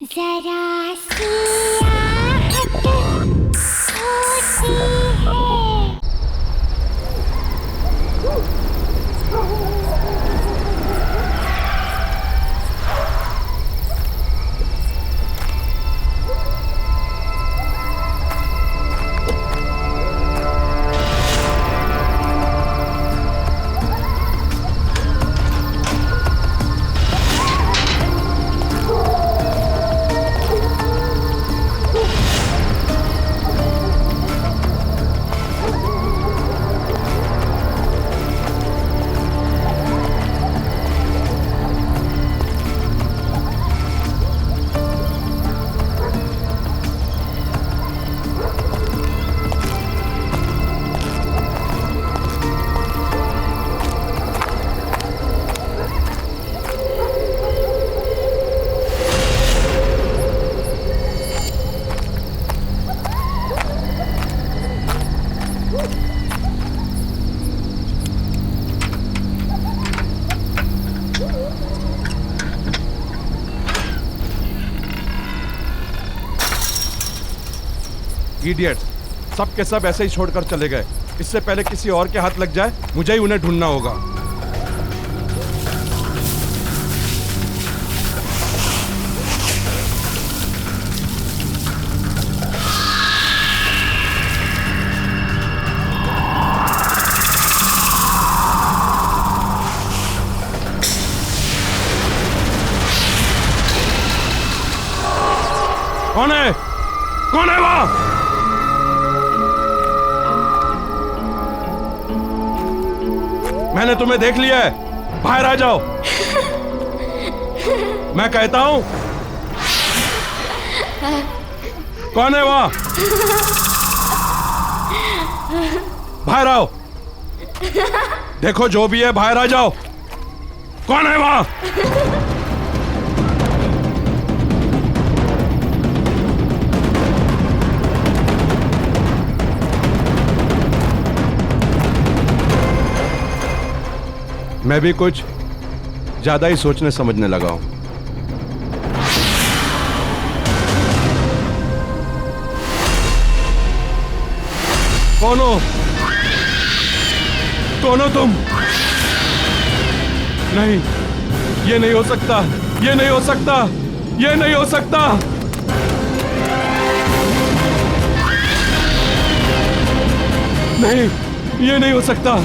जरा सी आहट होती है। इडियट, सब के सब ऐसे ही छोड़कर चले गए। इससे पहले किसी और के हाथ लग जाए, मुझे ही उन्हें ढूंढना होगा। कौन है? कौन है वहां? मैंने तुम्हें देख लिया है, बाहर आ जाओ। मैं कहता हूं, कौन है वहां? बाहर आओ। देखो जो भी है, बाहर आ जाओ। कौन है वहां? मैं भी कुछ ज्यादा ही सोचने समझने लगा हूं। कौन हो? कौन हो तुम? नहीं, ये नहीं हो सकता, ये नहीं हो सकता, ये नहीं हो सकता। नहीं, ये नहीं हो सकता।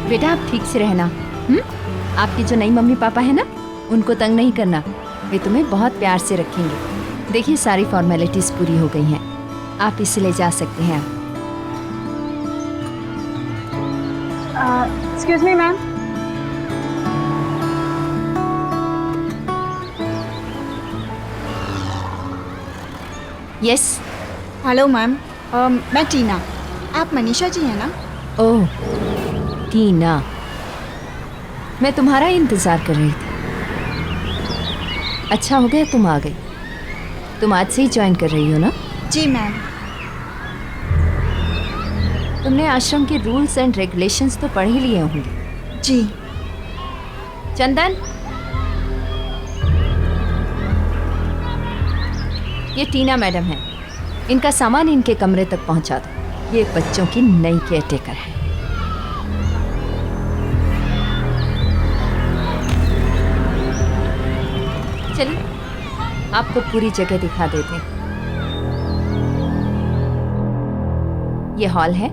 बेटा आप ठीक से रहना। आपकी जो नई मम्मी पापा है ना, उनको तंग नहीं करना, वे तुम्हें बहुत प्यार से रखेंगे। देखिए सारी फॉर्मेलिटीज पूरी हो गई हैं, आप इसे ले जा सकते हैं। Excuse me ma'am. Yes. Hello ma'am, मैं टीना। आप मनीषा जी हैं ना? ओह टीना, मैं तुम्हारा इंतजार कर रही थी। अच्छा हो गया तुम आ गई। तुम आज से ही ज्वाइन कर रही हो ना? जी मैम। तुमने आश्रम के रूल्स एंड रेगुलेशंस तो पढ़ ही लिए होंगे। जी। चंदन, ये टीना मैडम है, इनका सामान इनके कमरे तक पहुंचा दो। ये बच्चों की नई केयरटेकर है। चलिए आपको पूरी जगह दिखा देते हैं। ये हॉल है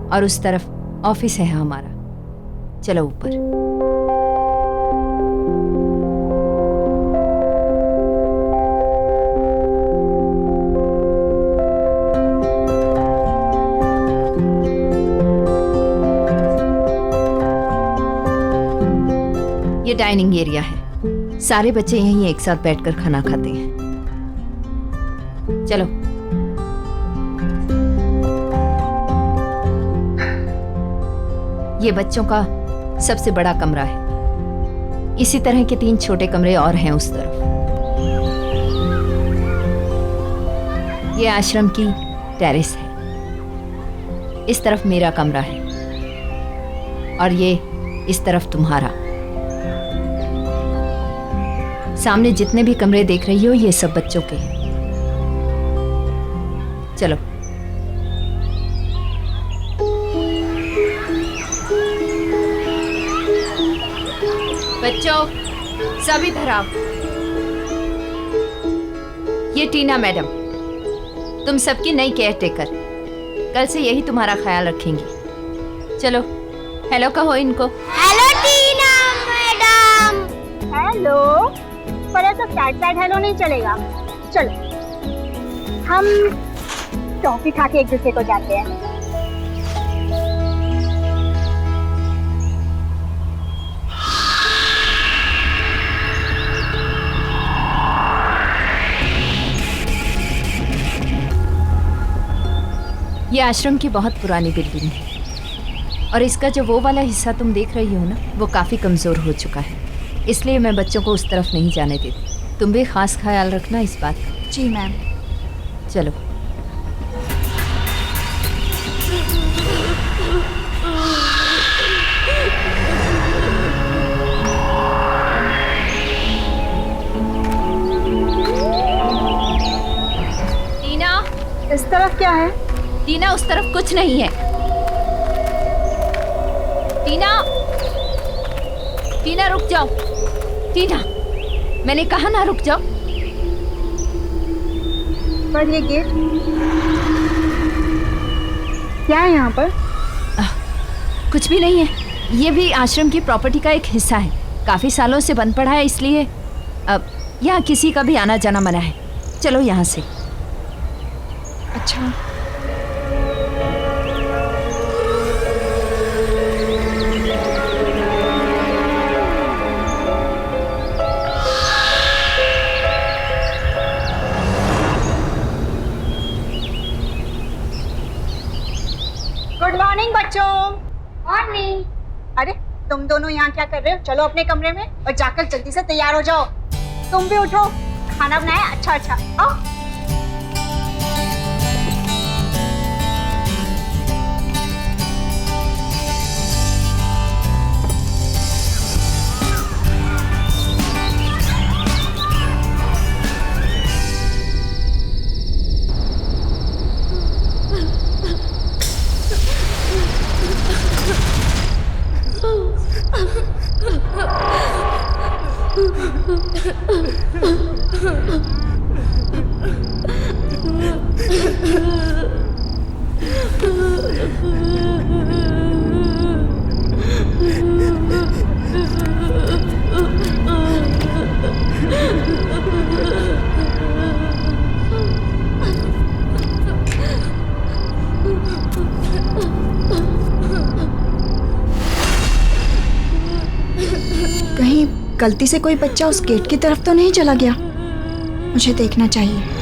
और उस तरफ ऑफिस है हमारा। चलो ऊपर। ये डाइनिंग एरिया है, सारे बच्चे यहीं एक साथ बैठकर खाना खाते हैं। चलो। ये बच्चों का सबसे बड़ा कमरा है। इसी तरह के 3 छोटे कमरे और हैं उस तरफ। ये आश्रम की टेरेस है। इस तरफ मेरा कमरा है और ये इस तरफ तुम्हारा। सामने जितने भी कमरे देख रही हो ये सब बच्चों के हैं। चलो। बच्चों सब इधर आओ। ये टीना मैडम, तुम सबकी नई केयरटेकर। कल से यही तुम्हारा ख्याल रखेंगी। चलो हेलो कहो इनको। हेलो टीना मैडम। हेलो, पर ऐसा साइड हेलो नहीं चलेगा। चलो हम टॉफी खा के एक दूसरे को जाते हैं। ये आश्रम की बहुत पुरानी बिल्डिंग है और इसका जो वो वाला हिस्सा तुम देख रही हो ना, वो काफ़ी कमज़ोर हो चुका है। इसलिए मैं बच्चों को उस तरफ नहीं जाने देती। तुम भी खास ख्याल रखना इस बात का। जी मैम। चलो। टीना, इस तरफ क्या है? टीना उस तरफ कुछ नहीं है। टीना, टीना रुक जाओ। टीना, मैंने कहा ना रुक जाओ। पर ये गेट क्या है यहाँ पर? कुछ भी नहीं है। ये भी आश्रम की प्रॉपर्टी का एक हिस्सा है। काफी सालों से बंद पड़ा है, इसलिए अब यहाँ किसी का भी आना जाना मना है। चलो यहाँ से। अच्छा। गुड मॉर्निंग बच्चों। मॉर्निंग। अरे तुम दोनों यहाँ क्या कर रहे हो? चलो अपने कमरे में और जाकर जल्दी से तैयार हो जाओ। तुम भी उठो, खाना बनाया अच्छा अच्छा। आओ। कहीं गलती से कोई बच्चा उस गेट की तरफ तो नहीं चला गया? मुझे देखना चाहिए।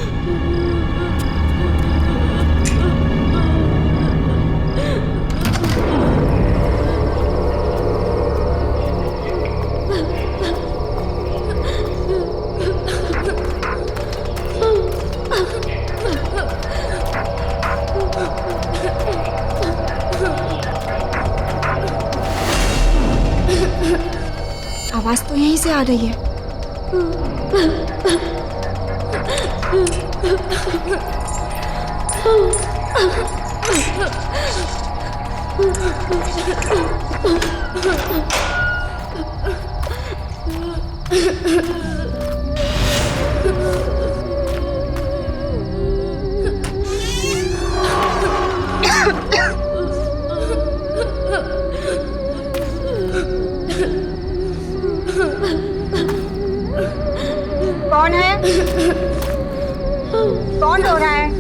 आवाज तो यहीं से आ रही है। कौन है? कौन रो रहा है?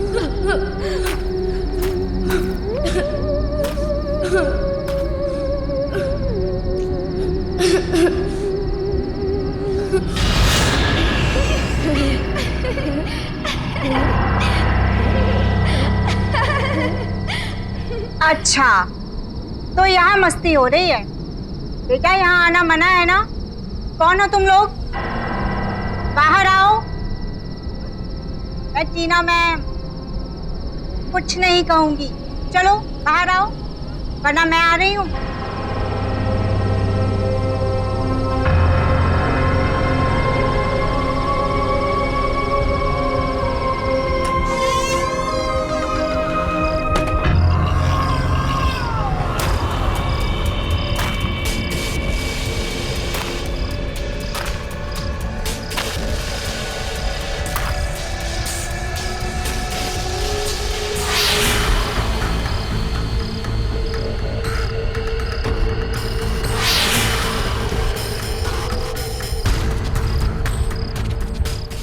अच्छा, तो यहाँ मस्ती हो रही है। बेटा यहाँ आना मना है ना? कौन हो तुम लोग? बाहर आओ। मैं टीना मैम कुछ नहीं कहूंगी। चलो बाहर आओ, वरना मैं आ रही हूँ।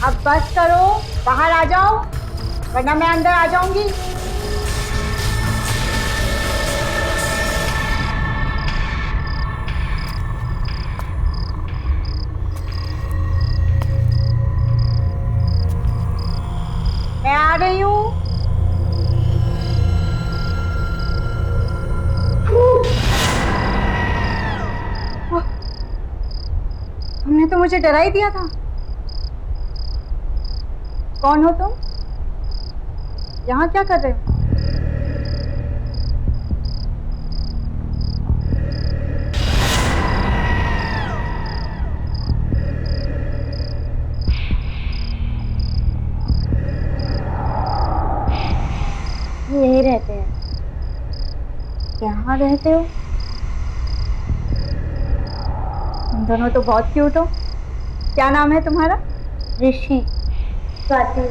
अब बस करो, बाहर आ जाओ, वरना मैं अंदर आ जाऊंगी। मैं आ रही हूँ। तुमने तो मुझे डरा ही दिया था। कौन हो तुम? यहाँ क्या कर रहे हो? यहीं रहते हैं। यहाँ रहते हो? तुम दोनों तो बहुत क्यूट हो। क्या नाम है तुम्हारा? ऋषि। स्वाति।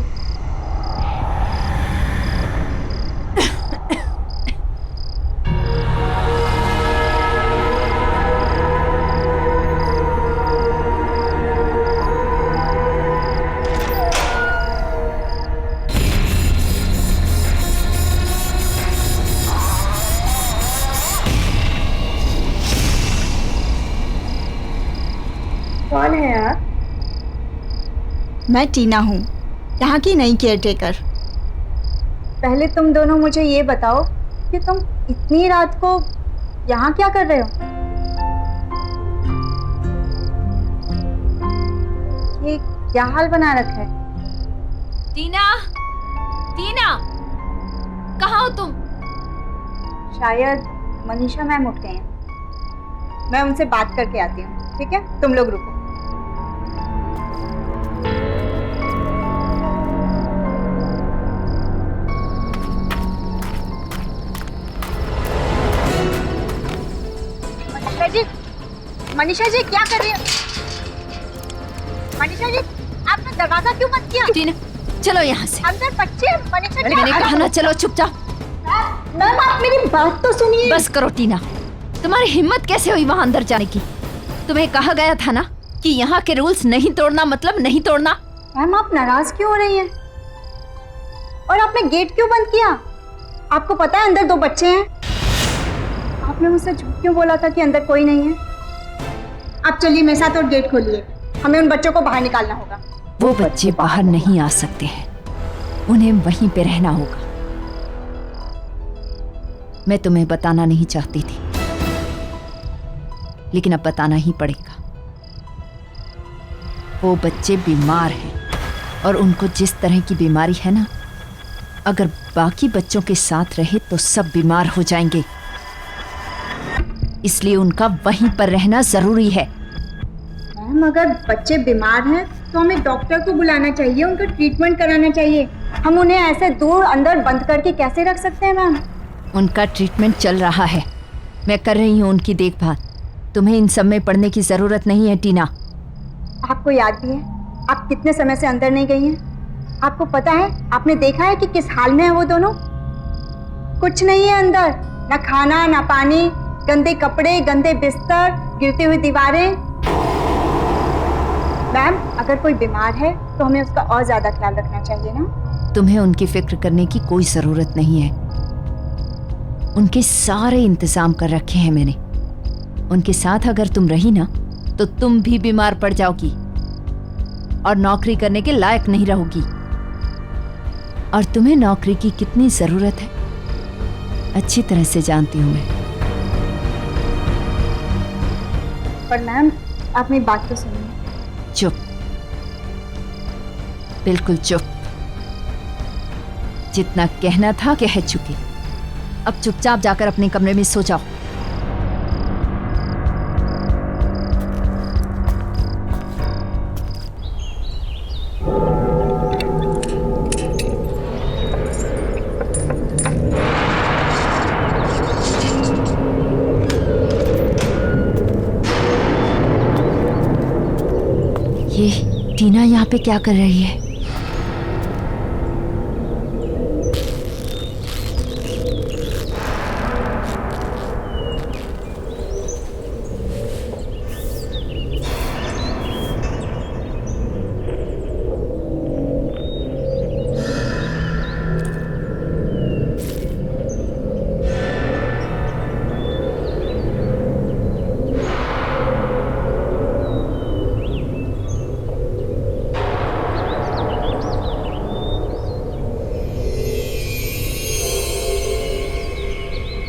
कौन है आप? मैं टीना हूँ, यहाँ की नई केयरटेकर। पहले तुम दोनों मुझे ये बताओ कि तुम इतनी रात को यहाँ क्या कर रहे हो? ये क्या हाल बना रखा है? टीना, टीना, कहाँ हो तुम? शायद मनीषा मैम उठ गए हैं। मैं उनसे बात करके आती हूँ, ठीक है? तुम लोग रुको। मनीषा जी क्या कर रही है? मनीषा जी आपने दरवाजा क्यों बंद किया? टीना, चलो यहाँ से। अंदर बच्चे। मनीषा जी मैंने कहा ना, चलो चुपचाप। मैम आप मेरी बात तो सुनिए। बस करो टीना, तुम्हारी हिम्मत कैसे हुई वहां अंदर जाने की? तुम्हें कहा गया था ना कि यहाँ के रूल्स नहीं तोड़ना मतलब नहीं तोड़ना। मैम आप नाराज क्यों हो रही हैं? और आपने गेट क्यों बंद किया? आपको पता है अंदर 2 बच्चे हैं। आपने मुझसे झूठ क्यों बोला था कि अंदर कोई नहीं है? आप चलिए मेरे साथ और गेट खोलिए। हमें उन बच्चों को बाहर निकालना होगा। वो बच्चे बाहर नहीं आ सकते हैं, उन्हें वहीं पे रहना होगा। मैं तुम्हें बताना नहीं चाहती थी, लेकिन अब बताना ही पड़ेगा। वो बच्चे बीमार हैं और उनको जिस तरह की बीमारी है ना, अगर बाकी बच्चों के साथ रहे तो सब बीमार हो जाएंगे। इसलिए उनका वहीं पर रहना जरूरी है। मैम अगर बच्चे बीमार हैं तो हमें डॉक्टर को बुलाना चाहिए, उनका ट्रीटमेंट कराना चाहिए। हम उन्हें ऐसे दूर अंदर बंद करके कैसे रख सकते हैं मैम? उनका ट्रीटमेंट चल रहा है, मैं कर रही हूँ उनकी देखभाल। तुम्हें इन सब में पड़ने की जरूरत नहीं है टीना। आपको याद भी है आप कितने समय से अंदर नहीं गई हैं? आपको पता है, आपने देखा है कि किस हाल में है वो दोनों? कुछ नहीं है अंदर, ना खाना ना पानी, गंदे कपड़े, गंदे बिस्तर, गिरती हुई दीवारें। मैम, अगर कोई बीमार है तो हमें उसका और ज्यादा ख्याल रखना चाहिए ना? तुम्हें उनकी फिक्र करने की कोई जरूरत नहीं है। उनके सारे इंतजाम कर रखे हैं मैंने। उनके साथ अगर तुम रही ना तो तुम भी बीमार पड़ जाओगी और नौकरी करने के लायक नहीं रहोगी। और तुम्हें नौकरी की कितनी जरूरत है अच्छी तरह से जानती हूं मैं। पर मैम, आप मेरी बात तो सुनिए। चुप, बिल्कुल चुप। जितना कहना था कह चुकी। अब चुपचाप जाकर अपने कमरे में सो जाओ। ये टीना यहाँ पे क्या कर रही है?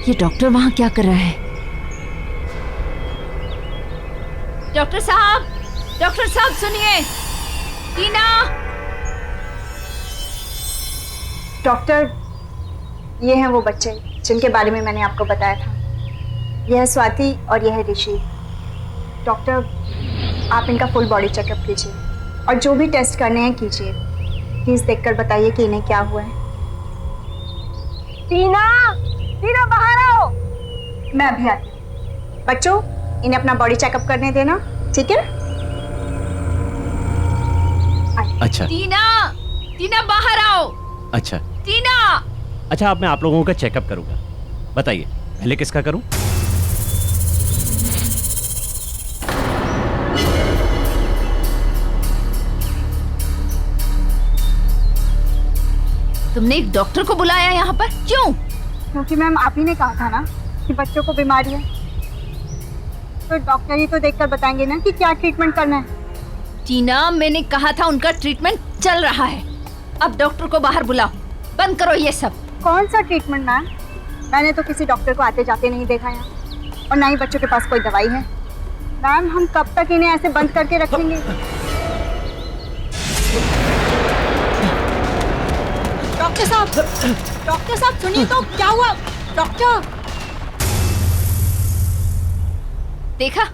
ये डॉक्टर वहां क्या कर रहा है? डॉक्टर साहब सुनिए। टीना! डॉक्टर, ये हैं वो बच्चे जिनके बारे में मैंने आपको बताया था। यह है स्वाति और यह है ऋषि। डॉक्टर, आप इनका फुल बॉडी चेकअप कीजिए और जो भी टेस्ट करने हैं कीजिए। प्लीज देखकर बताइए कि इन्हें क्या हुआ है। टीना बाहर आओ। मैं अभी आती हूँ। बच्चों, इन्हें अपना बॉडी चेकअप करने देना, ठीक है? अच्छा। टीना बाहर आओ। अच्छा। टीना! अच्छा, अब मैं आप लोगों का चेकअप करूंगा। बताइए, पहले किसका करूं? तुमने एक डॉक्टर को बुलाया यहाँ पर, क्यों? क्योंकि मैम, आप ही ने कहा था ना कि बच्चों को बीमारी है, तो डॉक्टर ही तो देखकर बताएंगे ना कि क्या ट्रीटमेंट करना है। टीना, मैंने कहा था उनका ट्रीटमेंट चल रहा है। अब डॉक्टर को बाहर बुलाओ, बंद करो ये सब। कौन सा ट्रीटमेंट मैम? मैंने तो किसी डॉक्टर को आते जाते नहीं देखा यहाँ, और ना ही बच्चों के पास कोई दवाई है। मैम, हम कब तक इन्हें ऐसे बंद करके रखेंगे? डॉक्टर साहब सुनिए तो, क्या हुआ? डॉक्टर! देखा,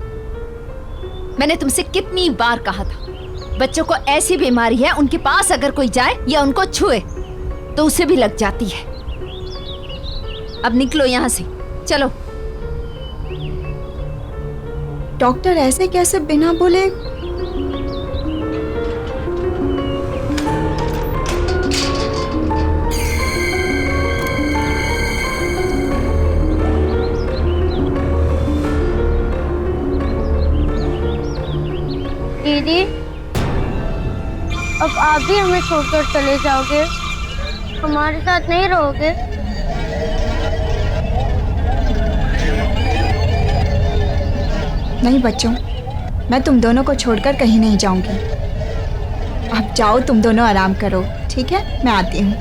मैंने तुमसे कितनी बार कहा था, बच्चों को ऐसी बीमारी है, उनके पास अगर कोई जाए या उनको छुए तो उसे भी लग जाती है। अब निकलो यहाँ से, चलो। डॉक्टर ऐसे कैसे बिना बोले? दीदी, अब आप भी हमें छोड़कर चले जाओगे? हमारे साथ नहीं रहोगे? नहीं बच्चों, मैं तुम दोनों को छोड़कर कहीं नहीं जाऊंगी। अब जाओ, तुम दोनों आराम करो, ठीक है? मैं आती हूँ।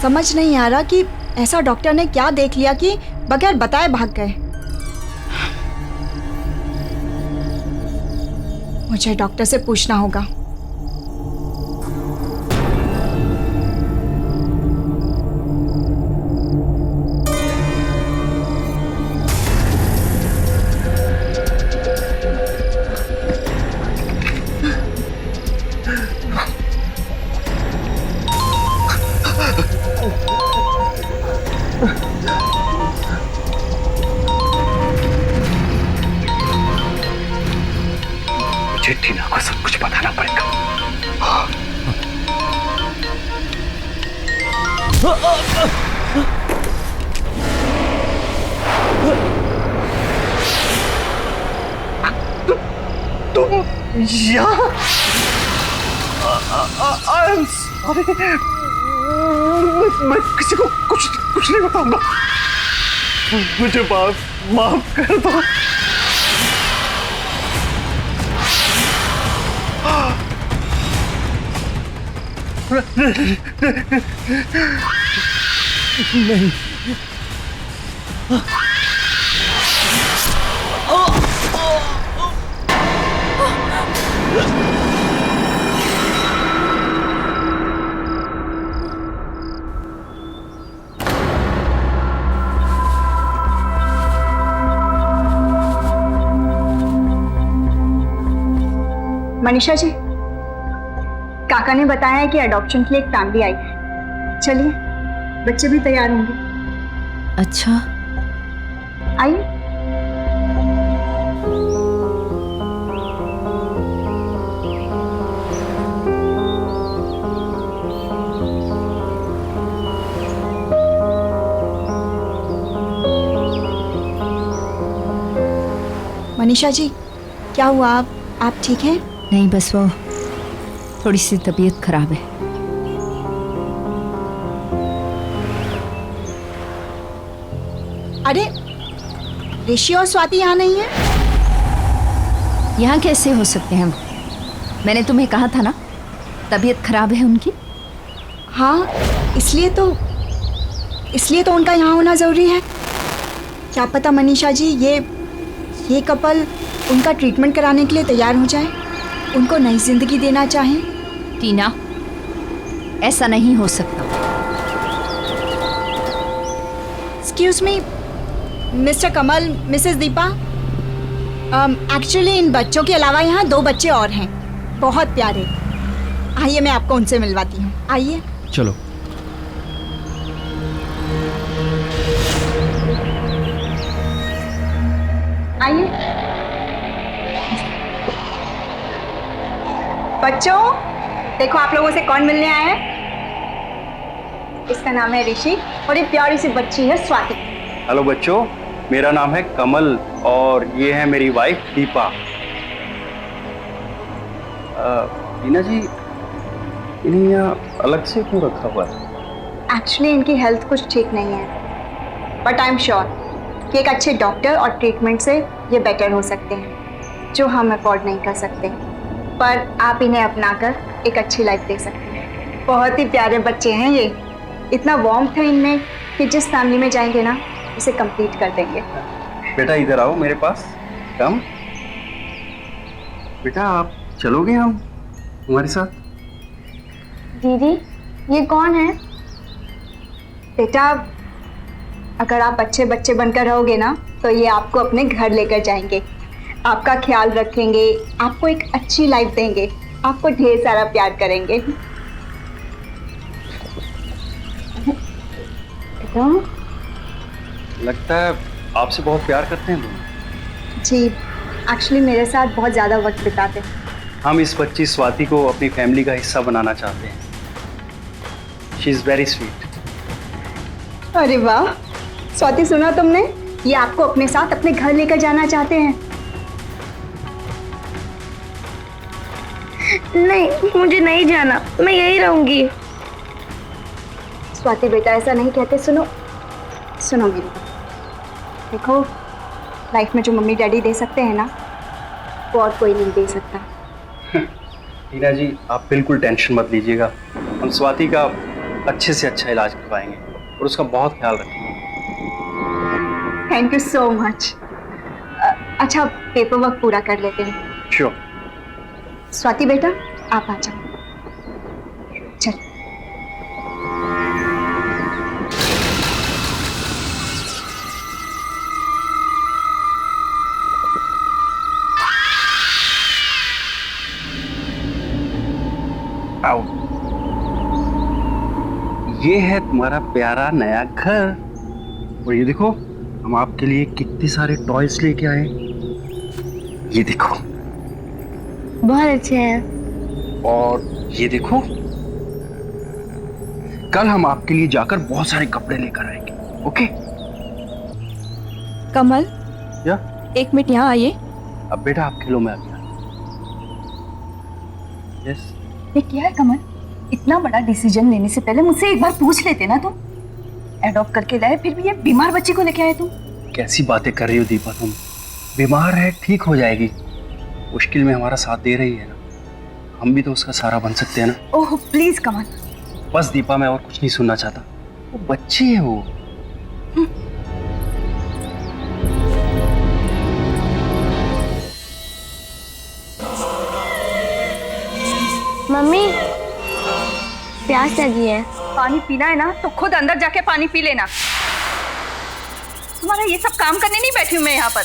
समझ नहीं आ रहा कि ऐसा डॉक्टर ने क्या देख लिया कि बगैर बताए भाग गए। मुझे डॉक्टर से पूछना होगा। बताना पड़ेगा। तुम यहाँ? मैं किसी को कुछ नहीं बताऊंगा। मुझे माफ कर दो। नहीं। मनीषा जी, काका ने बताया है कि अडॉप्शन के लिए एक फैमिली आई है। चलिए, बच्चे भी तैयार होंगे। अच्छा, आइए। मनीषा जी, क्या हुआ? आप ठीक हैं? नहीं, बस वो थोड़ी सी तबीयत खराब है। अरे, ऋषि और स्वाति यहाँ नहीं है? यहाँ कैसे हो सकते हैं? मैंने तुम्हें कहा था ना, तबीयत खराब है उनकी। हाँ, इसलिए तो उनका यहाँ होना ज़रूरी है। क्या पता मनीषा जी, ये कपल उनका ट्रीटमेंट कराने के लिए तैयार हो जाए, उनको नई जिंदगी देना चाहें। टीना, ऐसा नहीं हो सकता। Excuse me, mister Kamal, Mrs Deepa, actually in बच्चों के अलावा यहाँ 2 बच्चे और हैं, बहुत प्यारे। आइए, मैं आपको उनसे मिलवाती हूँ। आइए। चलो। आइए। बच्चों, देखो आप लोगों से कौन मिलने आया है। इसका नाम है ऋषि और ये प्यारी सी बच्ची है स्वाति। हेलो बच्चों, मेरा नाम है कमल और ये है मेरी वाइफ दीपा। टीना जी, इन्हें यहाँ अलग से क्यों रखा हुआ है? एक्चुअली इनकी हेल्थ कुछ ठीक नहीं है, बट आई एम श्योर कि एक अच्छे डॉक्टर और ट्रीटमेंट से ये बेटर हो सकते हैं, जो हम अफोर्ड नहीं कर सकते। पर आप इन्हें अपनाकर एक अच्छी लाइफ दे सकते हैं। बहुत ही प्यारे बच्चे हैं ये, इतना वार्मथ है इनमें कि जिस फैमिली में जाएंगे ना, उसे कंप्लीट कर देंगे। बेटा इधर आओ मेरे पास, कम। बेटा आप चलोगे हम हमारे साथ? दीदी, ये कौन है? बेटा, अगर आप अच्छे बच्चे बनकर रहोगे ना, तो ये आपको अपने घर लेकर जाएंगे, आपका ख्याल रखेंगे, आपको एक अच्छी लाइफ देंगे, आपको ढेर सारा प्यार करेंगे। लगता है आपसे बहुत प्यार करते हैं दोनों। जी, एक्चुअली मेरे साथ बहुत ज़्यादा वक्त बिताते हैं। हम इस बच्ची स्वाति को अपनी फैमिली का हिस्सा बनाना चाहते हैं। She is very sweet. अरे वाह स्वाति, सुना तुमने? ये आपको अपने साथ अपने घर लेकर जाना चाहते हैं। नहीं, मुझे नहीं जाना, मैं यहीं रहूंगी। स्वाति बेटा, ऐसा नहीं कहते। सुनो सुनो मेरी बात। देखो, लाइफ में जो मम्मी डैडी दे सकते हैं ना, वो और कोई नहीं दे सकता। टीना जी, आप बिल्कुल टेंशन मत लीजिएगा। हम स्वाति का अच्छे से अच्छा इलाज करवाएंगे और उसका बहुत ख्याल रखेंगे। Thank you so much. अच्छा, पेपर वर्क पूरा कर लेते हैं। श्योर। स्वाति बेटा, आप आ जाओ। चल। आओ। ये है तुम्हारा प्यारा नया घर, और ये देखो हम आपके लिए कितने सारे टॉयज लेके आए। ये देखो। बहुत अच्छे हैं। और ये देखो, कल हम आपके लिए जाकर बहुत सारे कपड़े लेकर आएंगे। ओके? कमल, या 1 मिनट यहाँ आइए। अब बेटा आप खेलो, मैं अभी आता हूं। यस। ये क्या है कमल? इतना बड़ा डिसीजन लेने से पहले मुझसे एक बार पूछ लेते ना तुम। एडॉप्ट करके लाए, फिर भी ये बीमार बच्चे को लेके आए तुम। कैसी बातें कर रही हो दीपा तुम? बीमार है, ठीक हो जाएगी। मुश्किल में हमारा साथ दे रही है ना, हम भी तो उसका सहारा बन सकते हैं ना। ओह प्लीज कमल। बस दीपा, मैं और कुछ नहीं सुनना चाहता। वो बच्चे है वो। मम्मी प्यास लगी है। पानी पीना है ना तो खुद अंदर जाके पानी पी लेना। तुम्हारा ये सब काम करने नहीं बैठी हूं मैं यहाँ पर।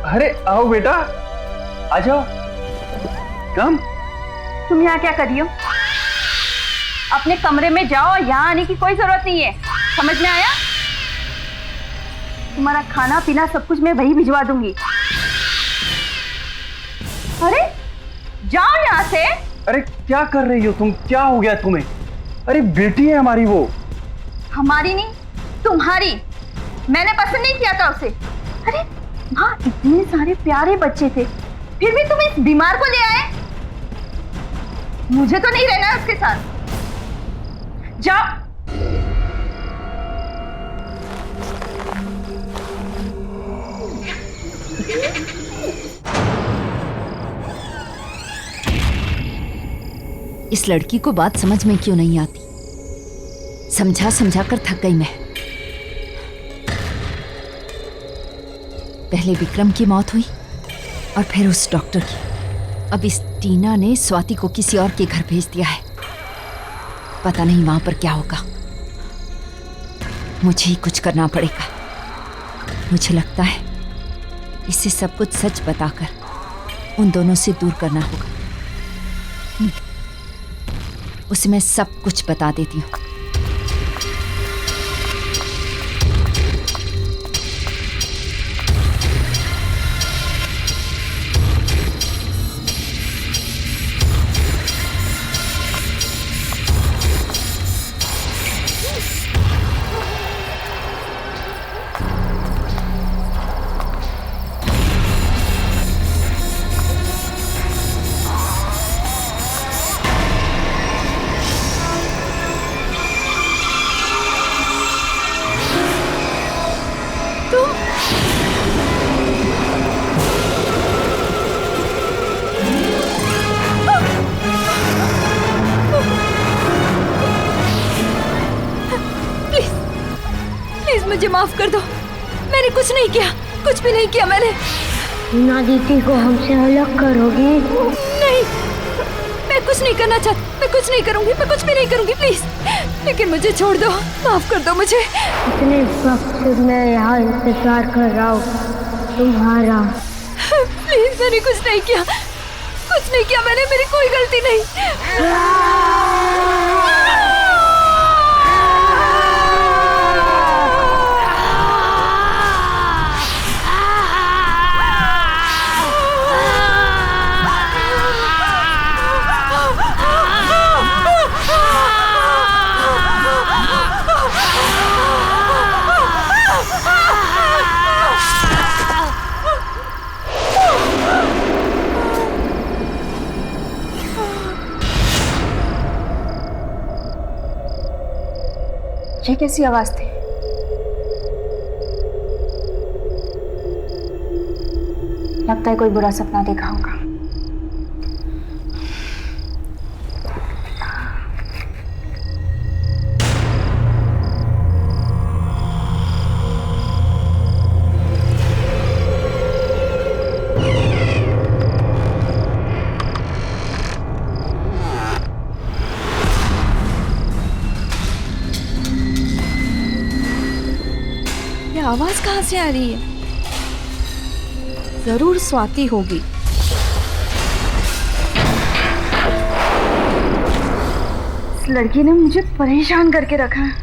अरे आओ बेटा, आ जाओ। कम। तुम यहाँ क्या कर रही हो? अपने कमरे में जाओ, यहाँ आने की कोई जरूरत नहीं है। समझ में आया? तुम्हारा खाना पीना सब कुछ मैं वही भिजवा दूंगी। अरे जाओ यहाँ से। अरे क्या कर रही हो तुम? क्या हो गया तुम्हें? अरे बेटी है हमारी वो। हमारी नहीं, तुम्हारी। मैंने पसंद नहीं किया था उसे। अरे वहाँ इतने सारे प्यारे बच्चे थे, फिर भी तुम इस बीमार को ले आए। मुझे तो नहीं रहना है उसके साथ। जाओ। इस लड़की को बात समझ में क्यों नहीं आती? समझा समझा कर थक गई मैं। पहले विक्रम की मौत हुई और फिर उस डॉक्टर की। अब इस टीना ने स्वाति को किसी और के घर भेज दिया है। पता नहीं वहां पर क्या होगा। मुझे ही कुछ करना पड़ेगा। मुझे लगता है इसे सब कुछ सच बताकर उन दोनों से दूर करना होगा। उसे मैं सब कुछ बता देती हूँ। मुझे माफ कर दो। मैंने कुछ नहीं किया, कुछ भी नहीं किया मैंने। टीना दीदी को हमसे अलग करोगी? नहीं, मैं कुछ नहीं करना चाहती। मैं कुछ नहीं करूंगी, मैं कुछ भी नहीं करूंगी, प्लीज। लेकिन मुझे छोड़ दो, माफ कर दो मुझे। इतने वक्त से मैं यहाँ इंतजार कर रहा हूँ तुम्हारा। प्लीज, मैंने कुछ नहीं किया, कुछ नहीं किया मैंने। मेरी कोई गलती नहीं। ये कैसी आवाज थी? लगता है कोई बुरा सपना देखा होगा। आवाज कहाँ से आ रही है? जरूर स्वाति होगी। इस लड़की ने मुझे परेशान करके रखा है।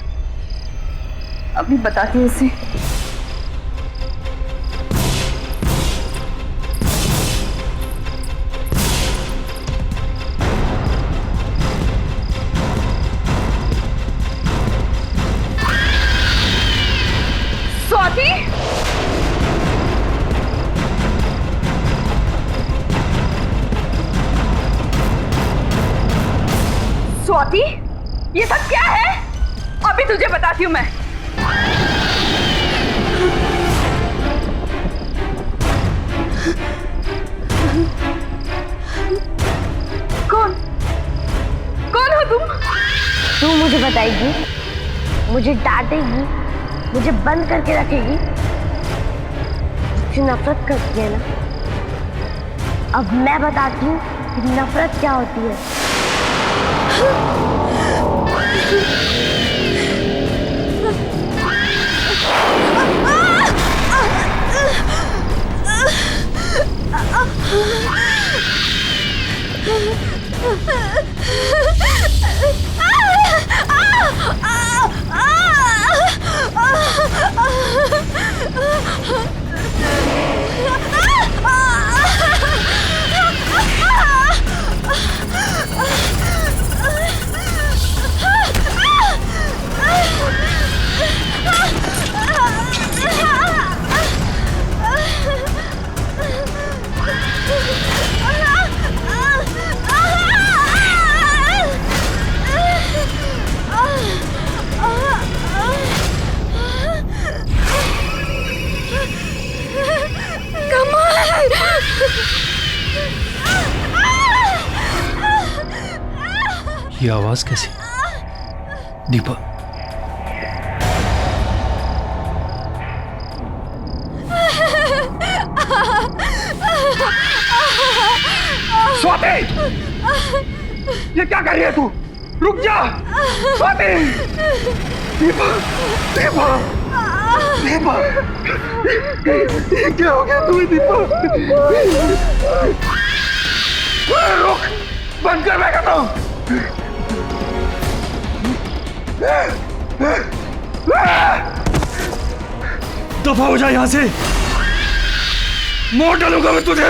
अभी बताती हूँ उसे। स्वाति, स्वाति, ये सब क्या है? अभी तुझे बताती हूँ मैं। कौन कौन हो तुम? तू मुझे बताएगी, मुझे डांटेगी, मुझे बंद करके रखेगी? मुझसे नफरत करती है ना? अब मैं बताती हूँ कि नफरत क्या होती है। ये आवाज कैसी? दीपा, स्वाति, ये क्या कर रही है तू? रुक जा स्वाति। दीपा, दीपा, दीपा, ये क्या हो गया तुम्हें दीपा? रुक, बंद कर, मैं कहता हूँ। दफा हो जा यहां से, मोड़ डालूंगा मैं तुझे।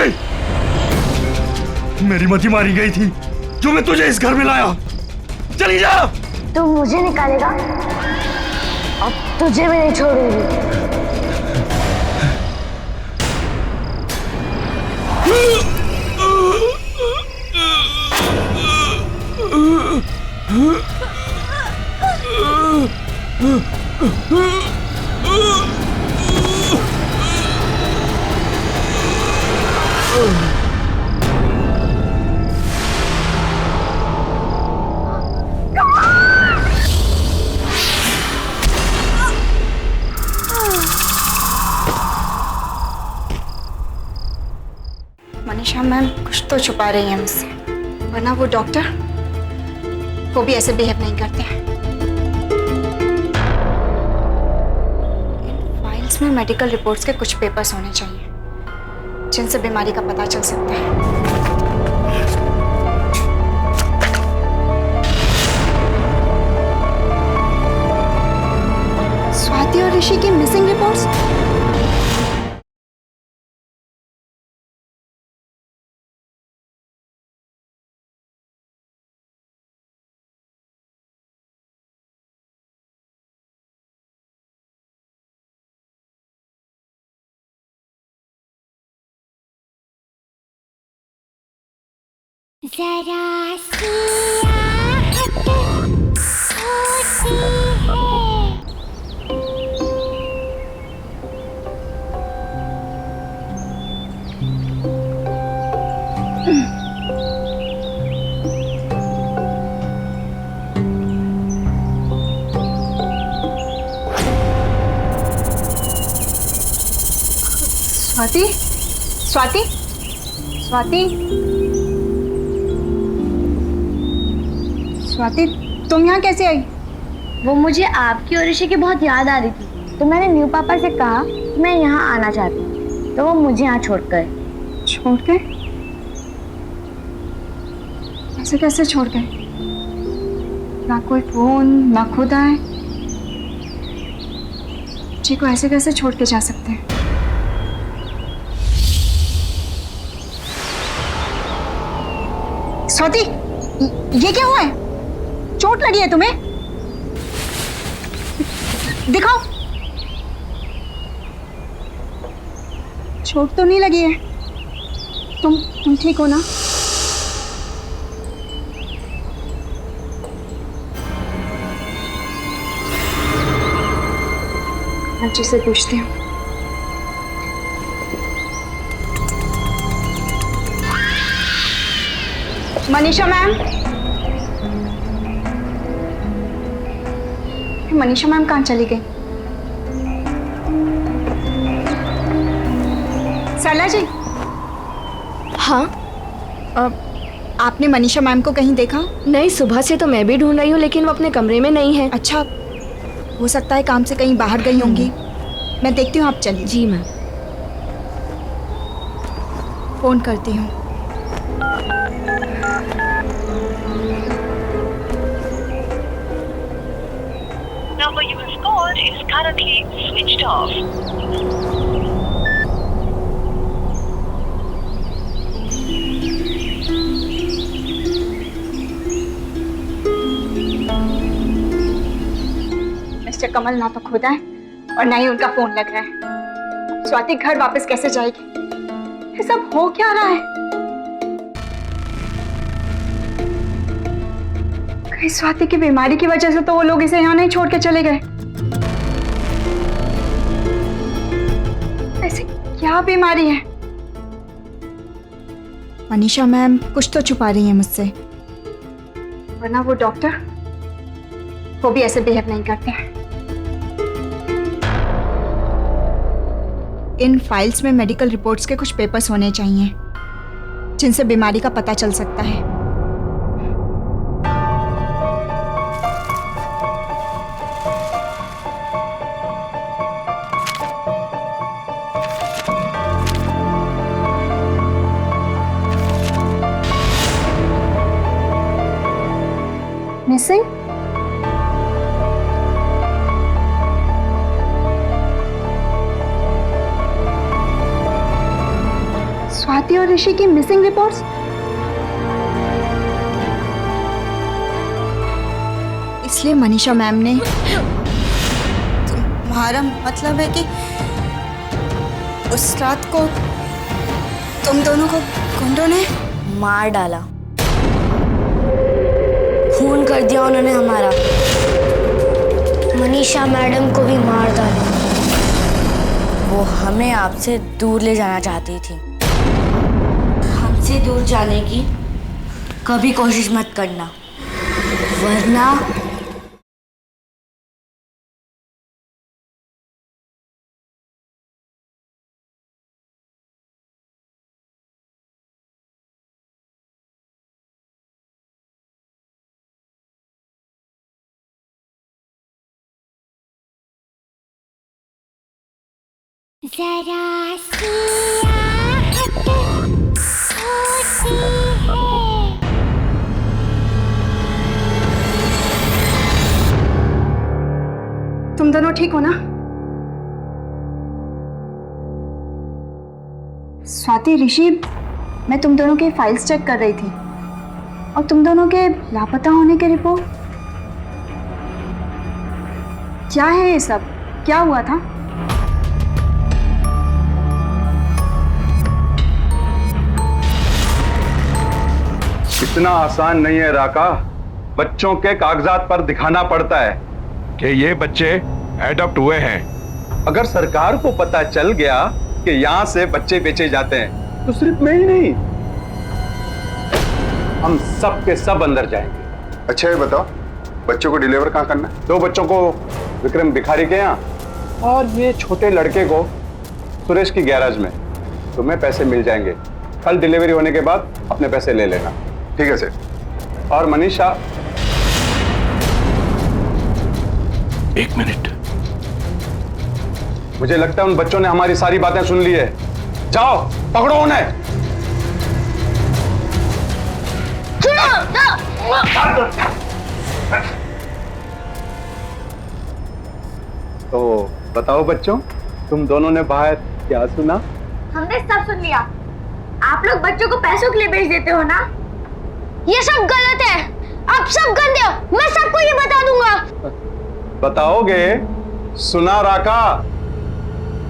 मेरी मती मारी गई थी जो मैं तुझे इस घर में लाया। चली जा। तू मुझे निकालेगा और तुझे भी नहीं छोड़ूंगी। मनीषा मैम कुछ तो छुपा रही है मुझसे, वरना वो डॉक्टर वो भी ऐसे बिहेव नहीं करते हैं। इन फाइल्स में मेडिकल रिपोर्ट्स के कुछ पेपर्स होने चाहिए जिनसे बीमारी का पता चल सकता है। स्वाति और ऋषि की मिसिंग रिपोर्ट्स। जरा सी आहट होती है। स्वाति, स्वाति, स्वाति, स्वाति, तुम यहाँ कैसे आई? वो मुझे आपकी और ऋषि की बहुत याद आ रही थी, तो मैंने न्यू पापा से कहा कि मैं यहाँ आना चाहती हूँ। तो वो मुझे यहाँ छोड़ गए। छोड़ गए? ऐसे कैसे छोड़ गए? ना कोई फोन, ना खुद आए। जी को ऐसे कैसे छोड़ के जा सकते हैं? स्वाति, ये क्या हुआ है? चोट लगी है तुम्हें? दिखाओ। चोट तो नहीं लगी है। तुम ठीक हो ना? अच्छे से पूछती हूँ। मनीषा मैम, मनीषा मैम कहाँ चली गई? सरला जी। हाँ, आपने मनीषा मैम को कहीं देखा? नहीं, सुबह से तो मैं भी ढूंढ रही हूँ लेकिन वो अपने कमरे में नहीं है। अच्छा, हो सकता है काम से कहीं बाहर गई होंगी। मैं देखती हूँ, आप चलिए। जी मैम। फोन करती हूँ। Number you have called is currently switched off. Mister Kamal ना तो खुद आए और ना ही उनका फोन लग रहा है। स्वाति घर वापस कैसे जाएगी? ये सब हो क्या रहा है? कहीं स्वाति की बीमारी की वजह से तो वो लोग इसे यहाँ नहीं छोड़ के चले गए। ऐसी क्या बीमारी है? मनीषा मैम कुछ तो छुपा रही है मुझसे, वरना वो डॉक्टर वो भी ऐसे बिहेव नहीं करते हैं। इन फाइल्स में मेडिकल रिपोर्ट्स के कुछ पेपर्स होने चाहिए जिनसे बीमारी का पता चल सकता है। मिसिंग? स्वाति और ऋषि की मिसिंग रिपोर्ट्स? इसलिए मनीषा मैम ने, तुम्हारा मतलब है कि उस रात को तुम दोनों को गुंडों ने मार डाला, खून कर दिया उन्होंने हमारा। मनीषा मैडम को भी मार डाला। वो हमें आपसे दूर ले जाना चाहती थी। हमसे दूर जाने की कभी कोशिश मत करना, वरना जरा सी आहट होती है। तुम दोनों ठीक हो ना? स्वाति, ऋषि, मैं तुम दोनों के फाइल्स चेक कर रही थी और तुम दोनों के लापता होने के रिपोर्ट। क्या है ये सब? क्या हुआ था? इतना आसान नहीं है राका। बच्चों के कागजात पर दिखाना पड़ता है कि ये बच्चे एडॉप्ट हुए हैं। अगर सरकार को पता चल गया कि यहाँ से बच्चे बेचे जाते हैं तो सिर्फ मैं ही नहीं, हम सब के सब अंदर जाएंगे। अच्छा ये बताओ, बच्चों को डिलीवर कहाँ करना है? 2 बच्चों को विक्रम भिखारी के यहाँ और ये छोटे लड़के को सुरेश की गैराज में। तुम्हें पैसे मिल जाएंगे। कल डिलीवरी होने के बाद अपने पैसे ले लेना। ठीक है सर। और मनीषा, 1 मिनट। मुझे लगता है उन बच्चों ने हमारी सारी बातें सुन ली है। जाओ पकड़ो उन्हें। तो बताओ बच्चों, तुम दोनों ने बाहर क्या सुना? हमने सब सुन लिया। आप लोग बच्चों को पैसों के लिए बेच देते हो ना? ये सब गलत है। आप सब गंदे हो। मैं सबको ये बता दूंगा। बताओगे? सुना राका,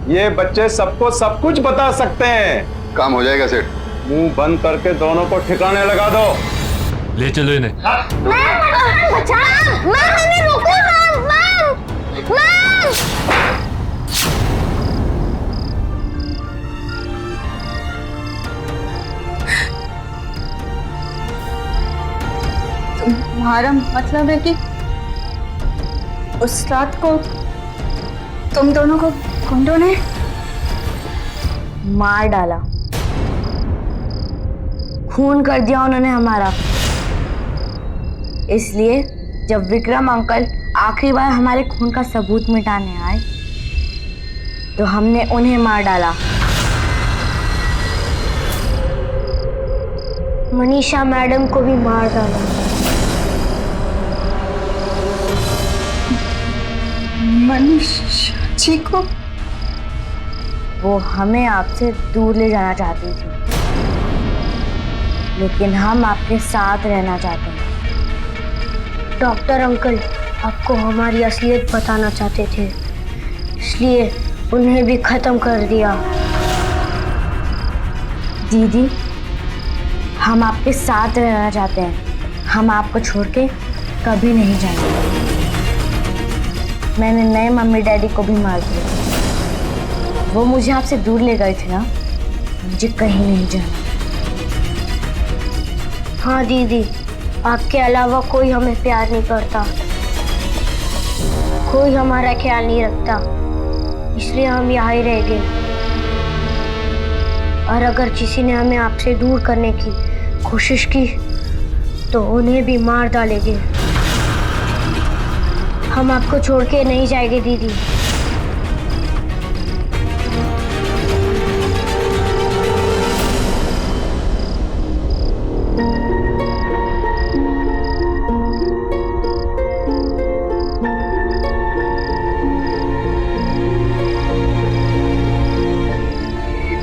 ये बच्चे सबको सब कुछ बता सकते हैं। काम हो जाएगा सेठ। मुंह बंद करके दोनों को ठिकाने लगा दो। ले चलो इन्हें। मैंने रोको मैम। तुम्हारा मतलब है कि उस रात को तुम दोनों को गुंडों ने मार डाला, खून कर दिया उन्होंने हमारा। इसलिए जब विक्रम अंकल आखिरी बार हमारे खून का सबूत मिटाने आए तो हमने उन्हें मार डाला। मनीषा मैडम को भी मार डाला। मनीषा जी को? वो हमें आपसे दूर ले जाना चाहती थी, लेकिन हम आपके साथ रहना चाहते हैं। डॉक्टर अंकल आपको हमारी असलियत बताना चाहते थे, इसलिए उन्हें भी खत्म कर दिया। दीदी, हम आपके साथ रहना चाहते हैं। हम आपको छोड़ के कभी नहीं जाएंगे। मैंने नए मम्मी डैडी को भी मार दिया। वो मुझे आपसे दूर ले गए थे ना, मुझे कहीं नहीं जाना। हाँ दीदी, आपके अलावा कोई हमें प्यार नहीं करता, कोई हमारा ख्याल नहीं रखता, इसलिए हम यहाँ ही रह गए। और अगर किसी ने हमें आपसे दूर करने की कोशिश की तो उन्हें भी मार डालेंगे। हम आपको छोड़ के नहीं जाएंगे दीदी।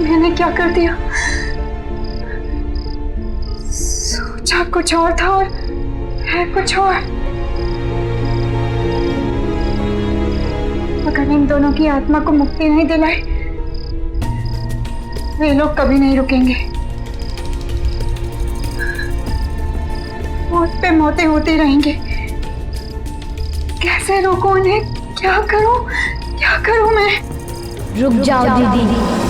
मैंने क्या कर दिया? सोचा कुछ और था और है कुछ और। अगर इन दोनों की आत्मा को मुक्ति नहीं दिलाई, वे लोग कभी नहीं रुकेंगे। मौत पे मौतें होती रहेंगी। कैसे रोकूं उन्हें? क्या करूं मैं? रुक जाओ दीदी।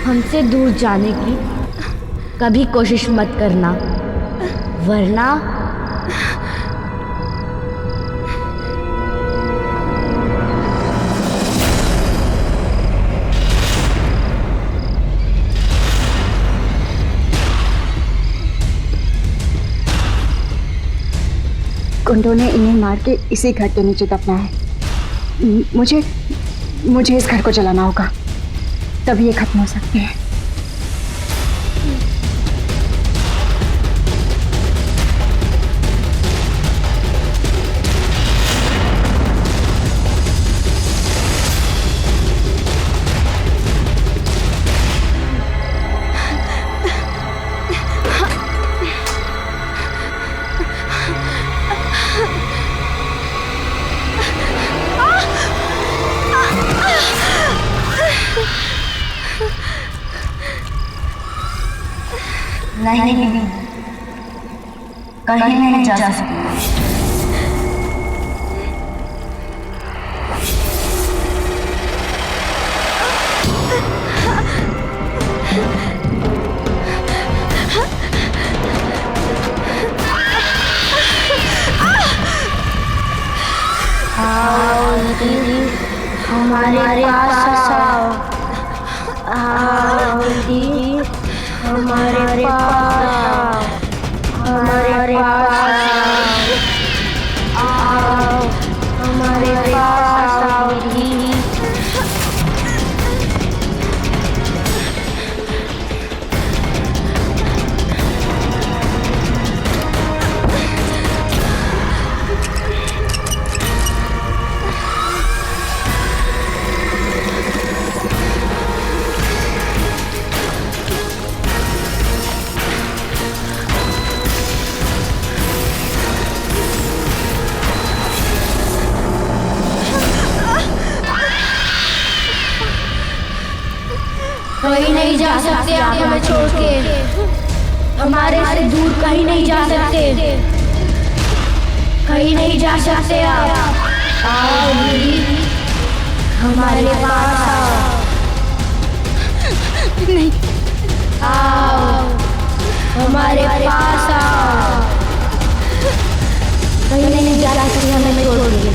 हमसे दूर जाने की कभी कोशिश मत करना, वरना गुंडों ने इन्हें मार के इसी घर के नीचे दफना है। मुझे इस घर को जलाना होगा, तभी ये खत्म हो सकते हैं। नहीं दीदी, कहीं नहीं जा सकते। आओ दीदी, हमारे पास आओ। आओ दीदी, हमारे पास आओ। हमारे पास आओ। कहीं नहीं जा सकते आप हमें छोड़ के, हमारे से दूर कहीं नहीं जा सकते, कहीं नहीं जा सकते आप। आओ दीदी, हमारे पास आओ। नहीं, आओ हमारे पास आओ। कहीं नहीं जा सकते हमें छोड़ के।